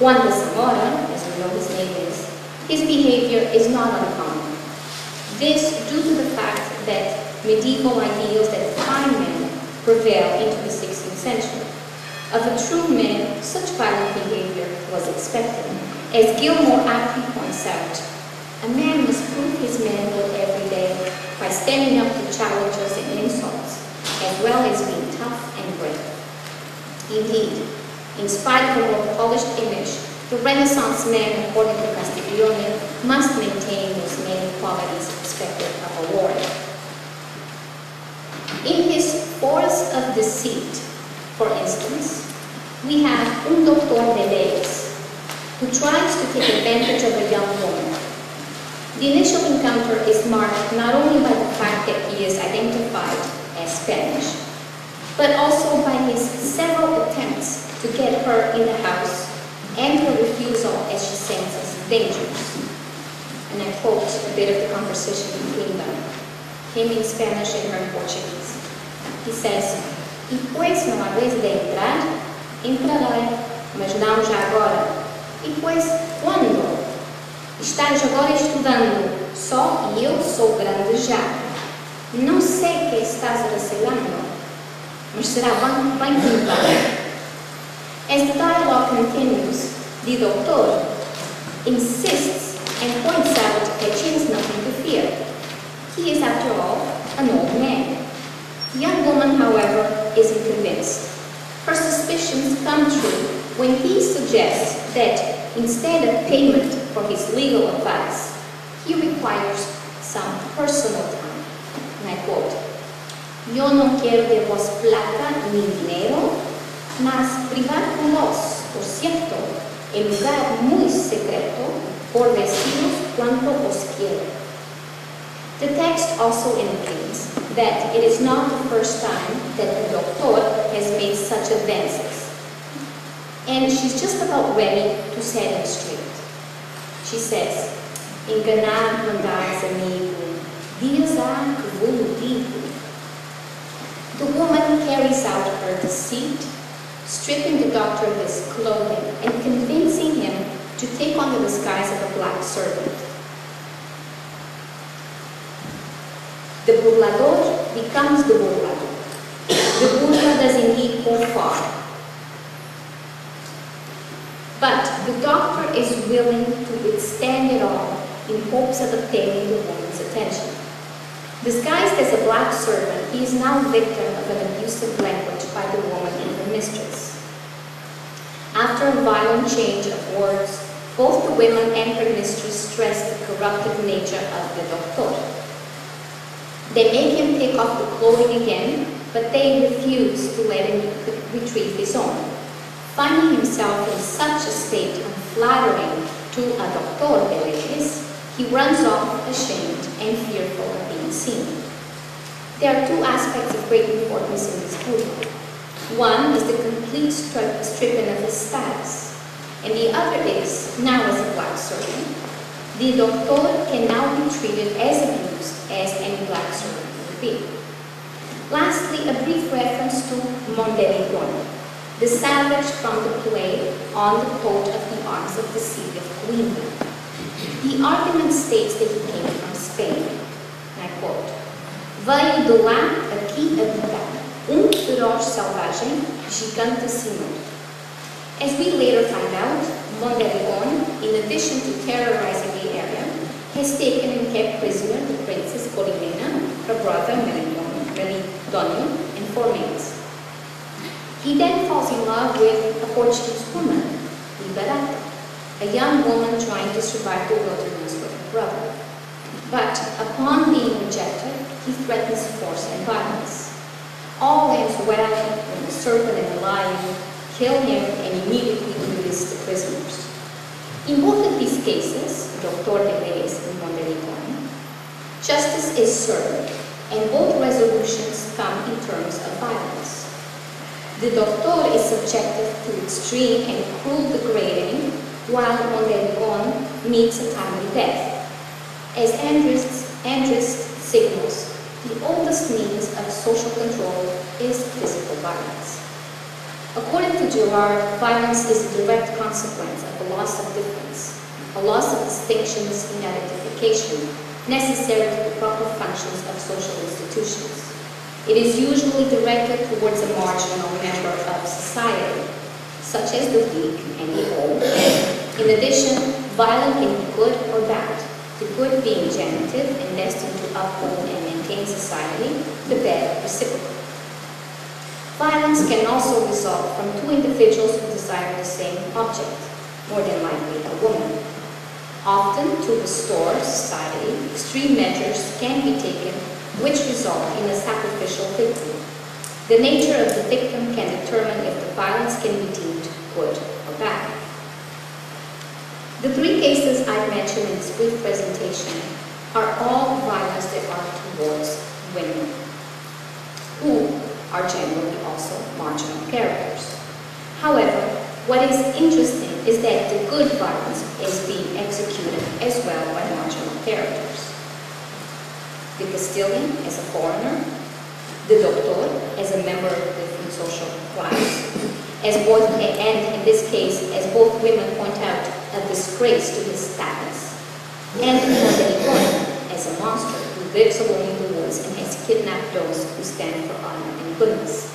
Juan de Zamora, as we know his name is, his behavior is not uncommon. This due to the fact that medieval ideals that define men prevail into the 16th century. Of a true man, such violent behavior was expected. As Gilmore aptly points out, a man must prove his manhood every day by standing up to challenges and insults, as well as being tough and brave. Indeed, in spite of a more polished image, the Renaissance man, according to Castiglione, must maintain those many qualities expected of a warrior. In his Forest of Deceit, for instance, we have un doctor de leyes, who tries to take advantage of a young woman. The initial encounter is marked not only by the fact that he is identified as Spanish, but also by his several attempts to get her in the house and her refusal as she senses dangers. And I quote a bit of the conversation between them, him in Spanish and her in Portuguese. He says, "E pois não há vez de entrar, entrarei, mas não já agora. E pois quando? Estás agora estudando só e eu sou grande já. Não sei que estás recelando, mas será bem que vai." As the dialogue continues, the doctor insists and points out that she has nothing to fear. He is, after all, an old man. The young woman, however, isn't convinced. Her suspicions come true when he suggests that instead of payment for his legal advice, he requires some personal time. And I quote, "Yo no quiero de vos plata ni dinero, mas privar con vos, por cierto, en lugar muy secreto, por deciros cuanto os quiero." The text also indicates that it is not the first time that the doctor has made such advances. And she's just about ready to set him straight. She says, "Enganar mandais amigo, dias há que vou digo." The woman carries out her deceit, stripping the doctor of his clothing and convincing him to take on the disguise of a black servant. The burlador becomes the burlado. The burla does indeed go far. But the doctor is willing to withstand it all in hopes of obtaining the woman's attention. Disguised as a black servant, he is now victim of an abusive language by the woman and her mistress. After a violent change of words, both the women and her mistress stress the corruptive nature of the doctor. They make him take off the clothing again, but they refuse to let him retrieve his own. Finding himself in such a state unflattering to a doctor de leyes, he runs off ashamed and fearful of being seen. There are two aspects of great importance in this book. One is the complete stripping of his status, and the other is, now as a black servant, the doctor can now be treated as abused as any black servant would be. Lastly, a brief reference to Mondeligon, the savage from the play On the Coat of the Arms of the City of Coimbra. The argument states that he came from Spain, and I quote, "Veio de lá aqui habitar, feroz selvagem, gigantissimo." As we later find out, Mondeligon, in addition to terrorizing the area, has taken and kept prisoner the Princess Corimena, her brother Melidonio, and 4 maids. He then falls in love with a Portuguese woman, Liberata, a young woman trying to survive the wilderness with her brother. But upon being rejected, he threatens force and violence. All ends well when the serpent and the lion kill him and immediately release the prisoners. In both of these cases, Doctor de Leyes and Mondeligon, justice is served, and both resolutions come in terms of violence. The Doctor is subjected to extreme and cruel degrading, while Mondeligon meets a timely death. As Andrist signals, the oldest means of social control is physical violence. According to Girard, violence is a direct consequence of a loss of difference, a loss of distinctions in identification necessary to the proper functions of social institutions. It is usually directed towards a marginal member of society, such as the weak and the old. In addition, violence can be good or bad, the good being genitive and destined to uphold and maintain society, the bad reciprocal. Violence can also result from two individuals who desire the same object, more than likely a woman. Often, to restore society, extreme measures can be taken which result in a sacrificial victim. The nature of the victim can determine if the violence can be deemed good or bad. The three cases I've mentioned in this brief presentation are all violence that are towards women, who are generally also marginal characters. However, what is interesting is that the good violence is being executed as well by marginal characters. The Castilian as a foreigner, the doctor as a member of a different social class, as both, and in this case, as both women point out, a disgrace to his status, and the as a monster who lives alone in the woods and has kidnapped those who stand for honor and goodness.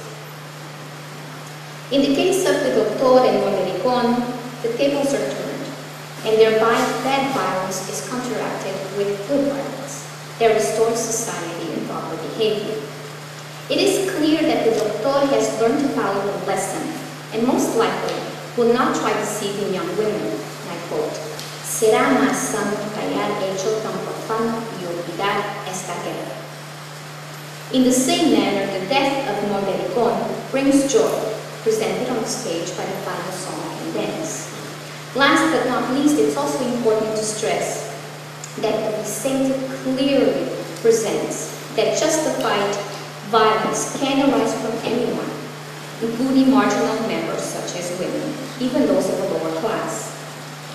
In the case of the doctor and Montericon, the tables are turned, and thereby bad violence is counteracted with good violence that restores society and proper behavior. It is clear that the doctor has learned a valuable lesson, and most likely will not try deceiving young women. And I quote, "Será más sano callar hecho tan profano y olvidar esta guerra." In the same manner, the death of Montericon brings joy, presented on the stage by the final song and dance. Last but not least, it's also important to stress that Vicente clearly presents that justified violence can arise from anyone, including marginal members such as women, even those of a lower class.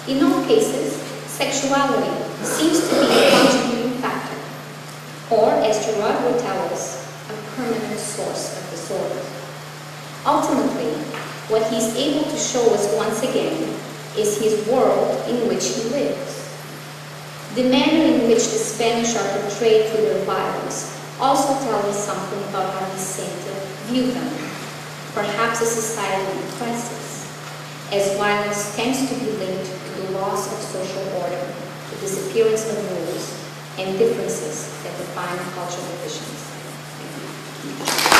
In all cases, sexuality seems to be a contributing factor, or as Girard would tell us, a permanent source of disorder. Ultimately, what he's able to show us once again is his world in which he lives. The manner in which the Spanish are portrayed through their violence also tells us something about how Vicente viewed them, perhaps a society in crisis, as violence tends to be linked to the loss of social order, the disappearance of rules, and differences that define cultural divisions. Thank you.